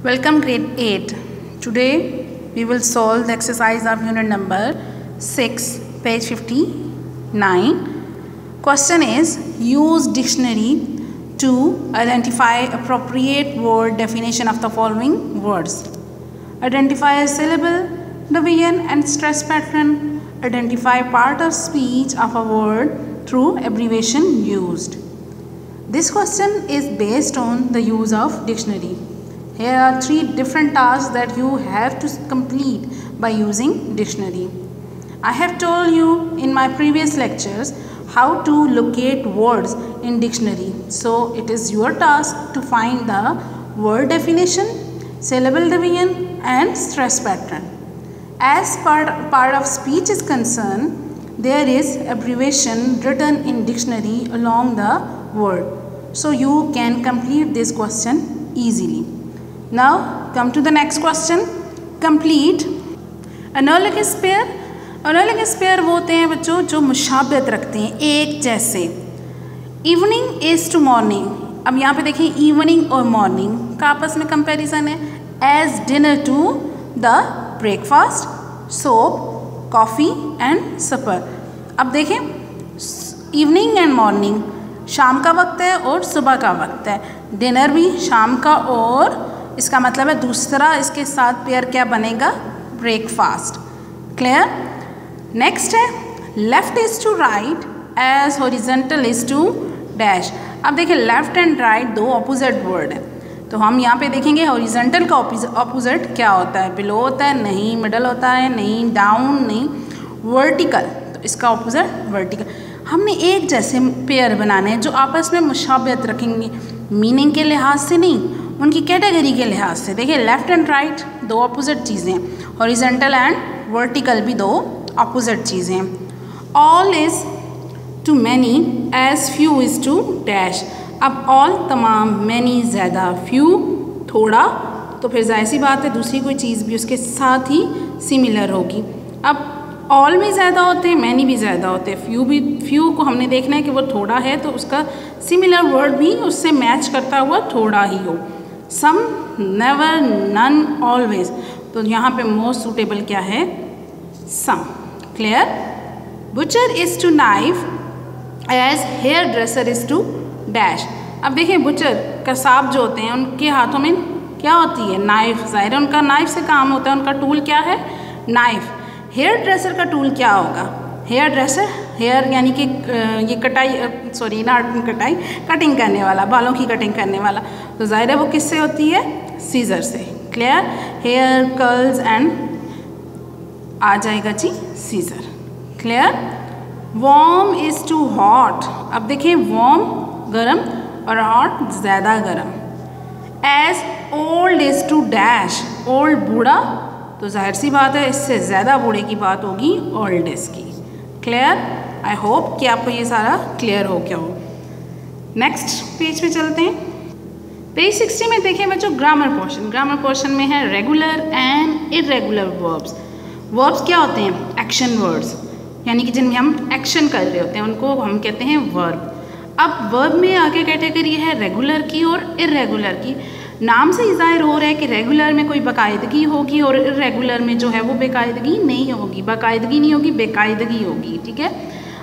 Welcome grade 8. Today we will solve the exercise of unit number 6, page 59. Question is, use dictionary to identify appropriate word definition of the following words. Identify a syllable, division and stress pattern. Identify part of speech of a word through abbreviation used. This question is based on the use of dictionary. Here are 3 different tasks that you have to complete by using dictionary. I have told you in my previous lectures how to locate words in dictionary. So it is your task to find the word definition, syllable division and stress pattern. As part of speech is concerned, there is abbreviation written in dictionary along the word. So you can complete this question easily. Now come to the next question. Complete analogous pair. Analogous pair वो होते हैं बच्चों जो मुशाबहत रखते हैं, एक जैसे. Evening is to morning. अब यहाँ पे देखिए इवनिंग और मॉर्निंग का आपस में कंपैरिजन है. As dinner to the breakfast, soup, coffee and supper. अब देखें इवनिंग एंड मॉर्निंग शाम का वक्त है और सुबह का वक्त है. डिनर भी शाम का और इसका मतलब है दूसरा इसके साथ पेयर क्या बनेगा, ब्रेकफास्ट. क्लियर. नेक्स्ट है left is to right as horizontal is to dash. अब देखिए लेफ्ट एंड राइट दो ऑपोजिट वर्ड है, तो हम यहाँ पे देखेंगे हॉरिजॉन्टल का ऑपोजिट क्या होता है. बिलो होता है नहीं, मिडल होता है नहीं, डाउन नहीं, वर्टिकल. तो इसका ऑपोजिट वर्टिकल. हमने एक जैसे पेयर बनाने हैं जो आपस में मुशाबहत रखेंगे, मीनिंग के लिहाज से नहीं, उनकी कैटेगरी के लिहाज से. देखिए लेफ्ट एंड राइट दो अपोजिट चीज़ें, हॉरिजॉन्टल एंड वर्टिकल भी दो अपोजिट चीज़ें. All is to many as few is to dash. अब ऑल तमाम, मैनी ज़्यादा, फ्यू थोड़ा, तो फिर जाहिर सी बात है दूसरी कोई चीज़ भी उसके साथ ही सिमिलर होगी. अब ऑल भी ज़्यादा होते हैं, मैनी भी ज़्यादा होते हैं, फ्यू भी. फ्यू को हमने देखना है कि वो थोड़ा है तो उसका सिमिलर वर्ड भी उससे मैच करता हुआ थोड़ा ही हो. Some, never, none, always. तो यहाँ पे मोस्ट सूटेबल क्या है, some. Clear. Butcher is to knife as hair dresser is to dash. अब देखिए बुचर कसाब जो होते हैं उनके हाथों में क्या होती है, नाइफ. ज़ाहिर है उनका नाइफ से काम होता है, उनका टूल क्या है, नाइफ. हेयर ड्रेसर का टूल क्या होगा, हेयर ड्रेसर. हेयर यानी कि ये कटाई, सॉरी ना कटाई, कटिंग करने वाला, बालों की कटिंग करने वाला. तो ज़ाहिर है वो किससे होती है, सीजर से. क्लियर. हेयर कर्ल्स एंड आ जाएगा जी scissor. Clear. Warm is to hot. अब देखिए वार्म गरम और हॉट ज़्यादा गरम. As old is to dash. Old बूढ़ा, तो जाहिर सी बात है इससे ज़्यादा बूढ़े की बात होगी ओल्डेस्ट की. क्लियर. आई होप कि आपको ये सारा क्लियर हो गया हो. नेक्स्ट पेज पे चलते हैं. पेज 60 में देखें बच्चों ग्रामर पोर्शन. ग्रामर पोर्शन में है regular and irregular verbs. Verbs क्या होते हैं, एक्शन वर्ड्स, यानी कि जिनमें हम एक्शन कर रहे होते हैं उनको हम कहते हैं वर्ब. अब वर्ब में आगे कैटेगरी है रेगुलर की और इरेगुलर की. नाम से ही जाहिर हो रहा है कि रेगुलर में कोई बाकायदगी होगी और इरेगुलर में जो है वो बेकायदगी नहीं होगी. बाकायदगी नहीं होगी, बेकायदगी होगी. ठीक है.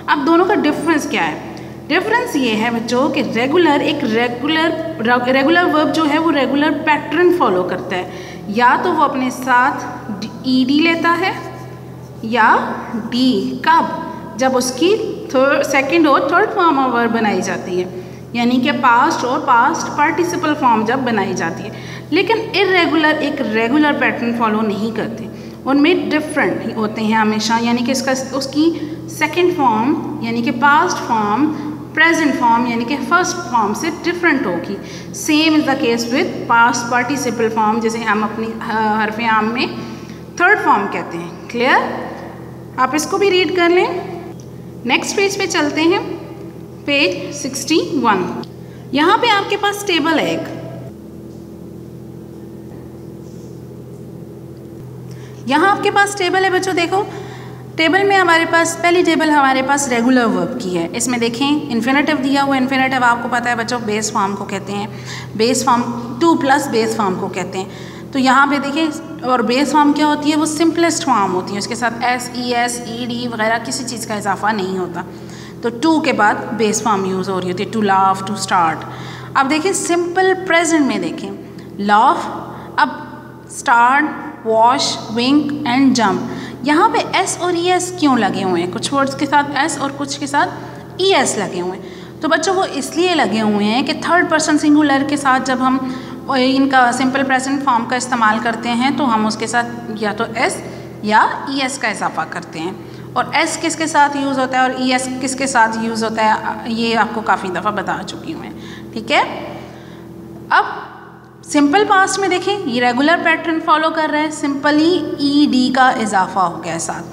अब दोनों का डिफरेंस क्या है. डिफरेंस ये है बच्चों कि रेगुलर एक रेगुलर वर्ब जो है वो रेगुलर पैटर्न फॉलो करता है. या तो वो अपने साथ ईडी लेता है या डी. कब, जब उसकी सेकंड और थर्ड फॉर्म ऑफ वर्ब बनाई जाती है, यानी कि पास्ट और पास्ट पार्टिसिपल फॉर्म जब बनाई जाती है. लेकिन इरेगुलर एक रेगुलर पैटर्न फॉलो नहीं करते, उनमें डिफरेंट होते हैं हमेशा. यानी कि उसकी सेकंड फॉर्म यानी कि पास्ट फॉर्म प्रेजेंट फॉर्म यानी कि फर्स्ट फॉर्म से डिफरेंट होगी. Same is the case with past participle form, जैसे हम अपनी हरफ आम में थर्ड फॉर्म कहते हैं. क्लियर. आप इसको भी रीड कर लें. नेक्स्ट पेज पे चलते हैं. पेज 61. यहाँ पे आपके पास टेबल है एक. यहाँ आपके पास टेबल है बच्चों. देखो टेबल में हमारे पास पहली टेबल हमारे पास रेगुलर वर्ब की है. इसमें देखें इन्फिनेटिव दिया हुआ. इन्फिनेटिव आपको पता है बच्चों बेस फॉर्म को कहते हैं. Base form two two plus base form को कहते हैं। तो यहाँ पे देखिए, और बेस फॉर्म क्या होती है, वो सिंपलेस्ट फॉर्म होती है, उसके साथ S, E S, E D वगैरह किसी चीज़ का इजाफा नहीं होता। तो टू के बाद बेस फॉर्म यूज़ हो रही होती है, टू लाफ, टू स्टार्ट। अब देखिए सिंपल प्रेजेंट में देखें, लाफ, अब start, wash, wink and jump. यहाँ पे एस और ई एस क्यों लगे हुए हैं? कुछ वर्ड्स के साथ एस और कुछ के साथ ई एस लगे हुए हैं। तो बच्चों वो इसलिए लगे हुए हैं कि थर्ड पर्सन सिंगुलर के साथ जब हम इनका सिंपल प्रेजेंट फॉर्म का इस्तेमाल करते हैं तो हम उसके साथ या तो एस या ई एस का इजाफा करते हैं। और एस किसके साथ यूज़ होता है और ई एस किसके साथ यूज़ होता है, ये आपको काफ़ी दफ़ा बता चुकी हूँ मैं, ठीक है। अब सिंपल पास्ट में देखें, ये रेगुलर पैटर्न फॉलो कर रहे हैं, सिंपली ई डी का इजाफा हो गया साथ।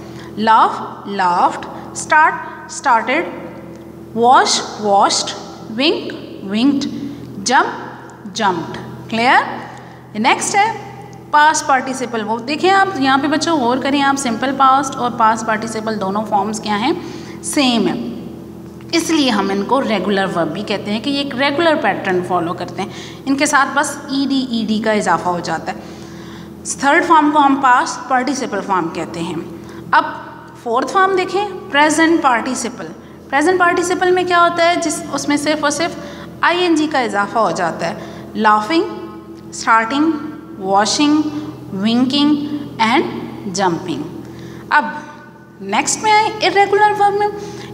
Laugh, laughed, start, started, wash, washed, wink, winked, jump, jumped. Clear. Next है पास्ट पार्टिसिपल। वो देखें आप यहाँ पे बच्चों गौर करें आप, सिंपल पास्ट और पास्ट पार्टिसिपल दोनों फॉर्म्स क्या हैं, सेम है, इसलिए हम इनको रेगुलर वर्ब भी कहते हैं कि ये एक रेगुलर पैटर्न फॉलो करते हैं। इनके साथ बस ई डी का इजाफा हो जाता है। थर्ड फॉर्म को हम पास्ट पार्टिसिपल फॉर्म कहते हैं। अब फोर्थ फॉर्म देखें, प्रेजेंट पार्टिसिपल। प्रेजेंट पार्टिसिपल में क्या होता है, उसमें सिर्फ और सिर्फ आई का इजाफा हो जाता है। Laughing, starting, washing, winking and jumping. अब नेक्स्ट में आए इरेगुलर वर्ब में।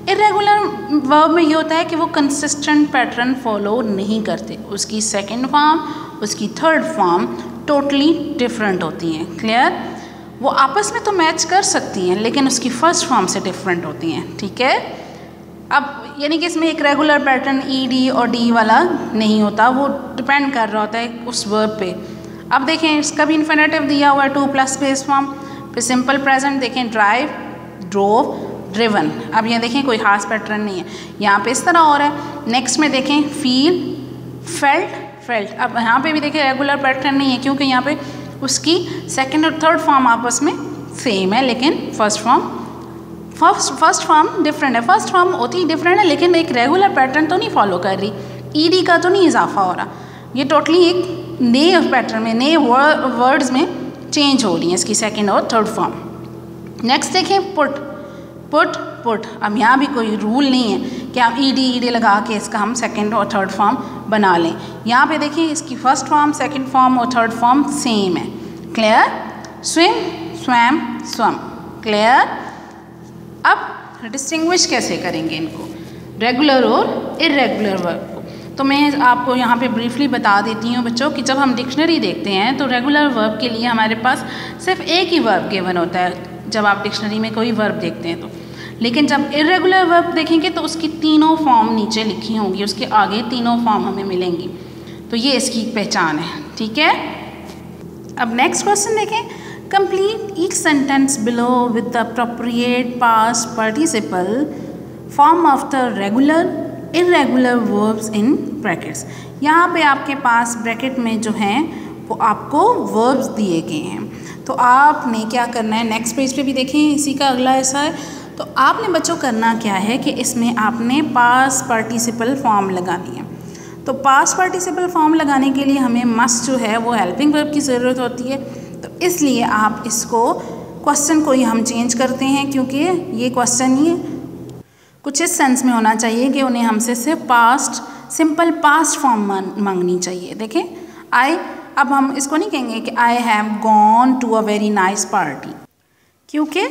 इरेगुलर वर्ब में ये होता है कि वो कंसिस्टेंट पैटर्न फॉलो नहीं करते, उसकी सेकंड फॉर्म, उसकी थर्ड फॉर्म टोटली डिफरेंट होती हैं। क्लियर। वो आपस में तो मैच कर सकती हैं लेकिन उसकी फर्स्ट फॉर्म से डिफरेंट होती हैं, ठीक है। अब यानी कि इसमें एक रेगुलर पैटर्न ई डी और डी वाला नहीं होता, वो डिपेंड कर रहा होता है उस वर्ब पे। अब देखें इसका भी इन्फिनेटिव दिया हुआ है, टू प्लस बेस फॉर्म। फिर सिंपल प्रेजेंट देखें, ड्राइव, ड्रोव, ड्रिवन। अब ये देखें कोई खास पैटर्न नहीं है, यहाँ पे इस तरह हो रहा है। नेक्स्ट में देखें फील, फेल्ट, फेल्ट। अब यहाँ पे भी देखें रेगुलर पैटर्न नहीं है क्योंकि यहाँ पे उसकी सेकंड और थर्ड फॉर्म आपस में सेम है लेकिन फर्स्ट फॉर्म डिफरेंट है। फर्स्ट फॉर्म होती ही डिफरेंट है लेकिन एक रेगुलर पैटर्न तो नहीं फॉलो कर रही, ई डी का तो नहीं इजाफा हो रहा, ये टोटली एक नए पैटर्न में, नए वर्ड्स में चेंज हो रही है इसकी सेकंड और थर्ड फॉर्म। नेक्स्ट देखें पुट, पुट, पुट। अब यहाँ भी कोई रूल नहीं है कि आप ई डी लगा के इसका हम सेकंड और थर्ड फॉर्म बना लें। यहाँ पे देखिए इसकी फर्स्ट फॉर्म, सेकंड फॉर्म और थर्ड फॉर्म सेम है। Clear. Swim, swam, swum. Clear. अब डिस्टिंग्विश कैसे करेंगे इनको, रेगुलर और इरेगुलर वर्ब को, तो मैं आपको यहाँ पे ब्रीफली बता देती हूँ बच्चों कि जब हम डिक्शनरी देखते हैं तो रेगुलर वर्ब के लिए हमारे पास सिर्फ एक ही वर्ब गिवन होता है जब आप डिक्शनरी में कोई वर्ब देखते हैं तो। लेकिन जब इरेगुलर वर्ब देखेंगे तो उसकी तीनों फॉर्म नीचे लिखी होंगी, उसके आगे तीनों फॉर्म हमें मिलेंगी, तो ये इसकी पहचान है, ठीक है। अब नेक्स्ट क्वेश्चन देखें, complete each sentence below with the appropriate past participle form of the regular irregular verbs in brackets. यहाँ पे आपके पास ब्रैकेट में जो हैं वो आपको वर्ब्स दिए गए हैं, तो आपने क्या करना है, नेक्स्ट पेज पे भी देखें इसी का अगला ऐसा है, तो आपने बच्चों करना क्या है कि इसमें आपने पास्ट पार्टिसिपल फॉर्म लगानी है। तो पास्ट पार्टिसिपल फॉर्म लगाने के लिए हमें मस्ट जो है वो हेल्पिंग वर्ब की ज़रूरत होती है, तो इसलिए आप इसको क्वेश्चन को ही हम चेंज करते हैं क्योंकि ये क्वेश्चन ही कुछ इस सेंस में होना चाहिए कि उन्हें हमसे सिर्फ पास्ट, सिंपल पास्ट फॉर्म मांगनी चाहिए। देखें आई, अब हम इसको नहीं कहेंगे कि I have gone to a very nice party, क्योंकि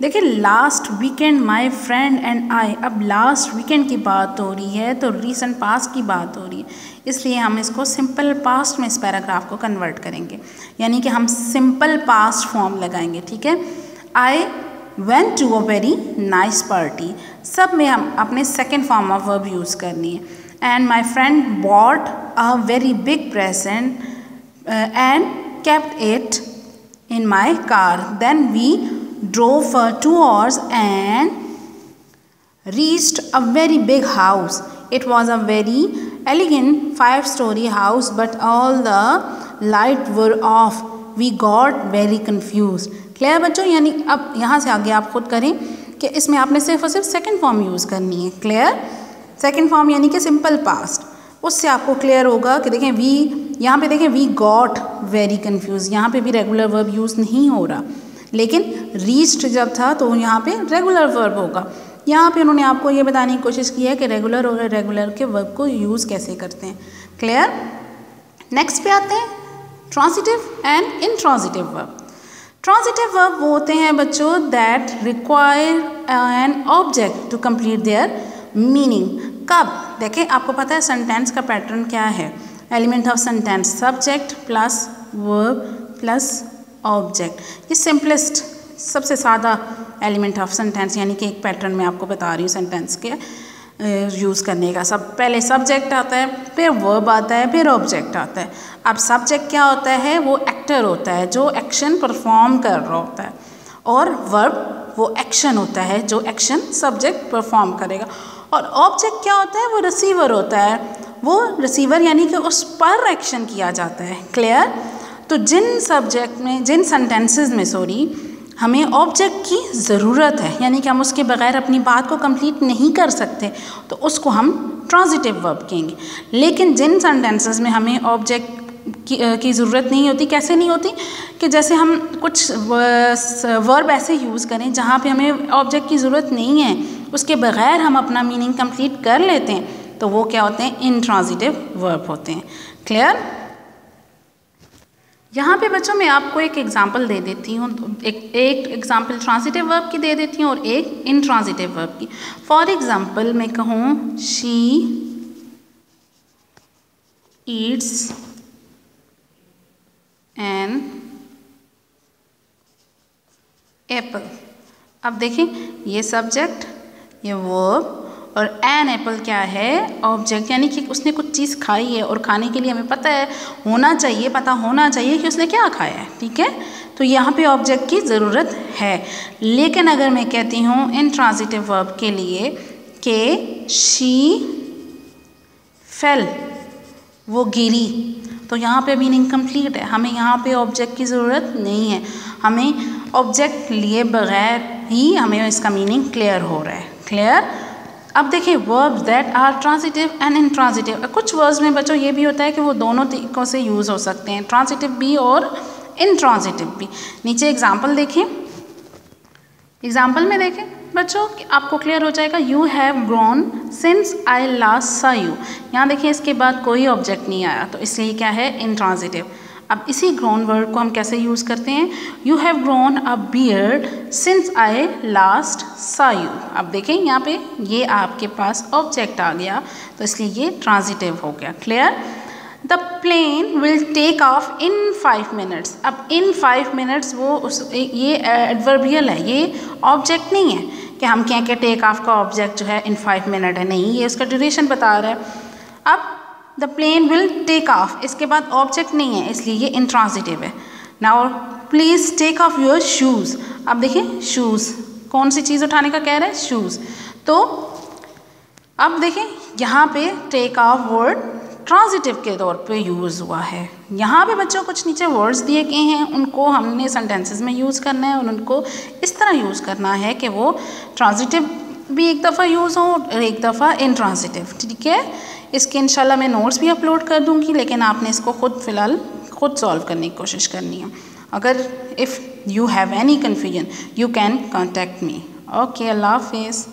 देखिए last weekend my friend and I, अब लास्ट वीकेंड की बात हो रही है तो रीसेंट पास्ट की बात हो रही है, इसलिए हम इसको सिंपल पास्ट में इस पैराग्राफ को कन्वर्ट करेंगे, यानी कि हम सिंपल पास्ट फॉर्म लगाएंगे, ठीक है। I went to a very nice party, सब में हम अपने second form of verb use करनी है। And my friend bought a very big present and kept it in my car. Then we drove for 2 hours and reached a very big house. It was a very elegant 5-story house, but all the lights were off. We got very confused. Clear बच्चों, यानी अब यहाँ से आगे आप खुद करें कि इसमें आपने सिर्फ और सिर्फ सेकेंड फॉर्म यूज़ करनी है। क्लियर। सेकेंड फॉर्म यानी कि सिंपल पास्ट, उससे आपको क्लियर होगा कि देखें वी, यहाँ पे देखें वी गॉट वेरी कन्फ्यूज, यहाँ पे भी रेगुलर वर्ब यूज़ नहीं हो रहा, लेकिन रीच्ड जब था तो यहाँ पे रेगुलर वर्ब होगा। यहाँ पे उन्होंने आपको ये बताने की कोशिश की है कि रेगुलर और इरेगुलर के वर्ब को यूज़ कैसे करते हैं। क्लियर? नेक्स्ट पे आते हैं transitive and intransitive verb. Transitive verb वो होते हैं बच्चों that require an object to complete their meaning. कब? देखें आपको पता है सेंटेंस का पैटर्न क्या है, element of sentence subject plus verb plus object. ये सिंपलेस्ट सबसे सादा एलिमेंट ऑफ सेंटेंस यानी कि एक पैटर्न मैं आपको बता रही हूँ सेंटेंस के यूज़ करने का। सब पहले सब्जेक्ट आता है, फिर वर्ब आता है, फिर ऑब्जेक्ट आता है। अब सब्जेक्ट क्या होता है? वो एक्टर होता है जो एक्शन परफॉर्म कर रहा होता है, और वर्ब वो एक्शन होता है जो एक्शन सब्जेक्ट परफॉर्म करेगा, और ऑब्जेक्ट क्या होता है? वो रिसीवर होता है, वो रिसीवर यानी कि उस पर एक्शन किया जाता है। क्लियर? तो जिन सब्जेक्ट में, जिन सेंटेंसेस में हमें ऑब्जेक्ट की ज़रूरत है, यानी कि हम उसके बगैर अपनी बात को कंप्लीट नहीं कर सकते, तो उसको हम ट्रांजिटिव वर्ब कहेंगे। लेकिन जिन सेंटेंसेस में हमें ऑब्जेक्ट की ज़रूरत नहीं होती, कैसे नहीं होती? कि जैसे हम कुछ वर्ब ऐसे यूज़ करें जहाँ पे हमें ऑब्जेक्ट की ज़रूरत नहीं है, उसके बगैर हम अपना मीनिंग कंप्लीट कर लेते हैं, तो वो क्या होते हैं? इंट्रांजिटिव वर्ब होते हैं। क्लियर? यहाँ पे बच्चों मैं आपको एक एग्जांपल दे देती हूँ, एक एग्जांपल ट्रांजिटिव वर्ब की दे देती हूँ और एक इंट्रांजिटिव वर्ब की। फॉर एग्जांपल मैं कहूँ शी ईट्स एन एप्पल। अब देखें ये सब्जेक्ट, ये वर्ब, और एन एप्पल क्या है? ऑब्जेक्ट, यानी कि उसने कुछ चीज़ खाई है, और खाने के लिए हमें पता है पता होना चाहिए कि उसने क्या खाया है। ठीक है, तो यहाँ पे ऑब्जेक्ट की ज़रूरत है। लेकिन अगर मैं कहती हूँ इंट्रांजिटिव वर्ब के लिए कि शी फेल, वो गिरी, तो यहाँ पे मीनिंग कंप्लीट है। हमें यहाँ पे ऑब्जेक्ट की ज़रूरत नहीं है, हमें ऑब्जेक्ट लिए बगैर ही हमें इसका मीनिंग क्लियर हो रहा है। क्लियर? अब देखिए verbs that are transitive and intransitive. कुछ वर्ब्स में बच्चों ये भी होता है कि वो दोनों तरीकों से यूज़ हो सकते हैं, ट्रांजिटिव भी और इंट्रांजिटिव भी। नीचे एग्जाम्पल देखें, एग्जाम्पल में देखें बच्चों आपको क्लियर हो जाएगा। You have grown since I last सा यू। यहाँ देखिए इसके बाद कोई ऑब्जेक्ट नहीं आया, तो इसलिए क्या है? इंट्रांजिटिव। अब इसी ग्रोन वर्ड को हम कैसे यूज़ करते हैं? You have grown a beard since I last सा यू। अब देखें यहाँ पे ये आपके पास ऑब्जेक्ट आ गया, तो इसलिए ये ट्रांजिटिव हो गया। Clear? The plane will take off in 5 minutes. अब इन 5 मिनट्स ये एडवर्बियल है, ये ऑब्जेक्ट नहीं है कि हम कहें कि टेक ऑफ का ऑब्जेक्ट जो है इन 5 मिनट है, नहीं, ये उसका ड्यूरेशन बता रहा है। अब the plane will take off, इसके बाद ऑब्जेक्ट नहीं है, इसलिए ये इंट्रांजिटिव है। Now please take off your shoes. अब देखिए शूज़, कौन सी चीज़ उठाने का कह रहा है? शूज़। तो अब देखें यहाँ पे टेक ऑफ वर्ड ट्रांजिटिव के तौर पे यूज़ हुआ है। यहाँ पे बच्चों कुछ नीचे वर्ड्स दिए गए हैं, उनको हमने सेंटेंसेस में यूज़ करना है और उनको इस तरह यूज़ करना है कि वो ट्रांजिटिव भी एक दफ़ा यूज़ हो और एक दफ़ा इंट्रांजिटिव। ठीक है, इसके इंशाल्लाह मैं नोट्स भी अपलोड कर दूँगी, लेकिन आपने इसको फ़िलहाल खुद सॉल्व करने की कोशिश करनी है। अगर if you have any confusion you can contact me. Okay, अल्लाह हाफिज़।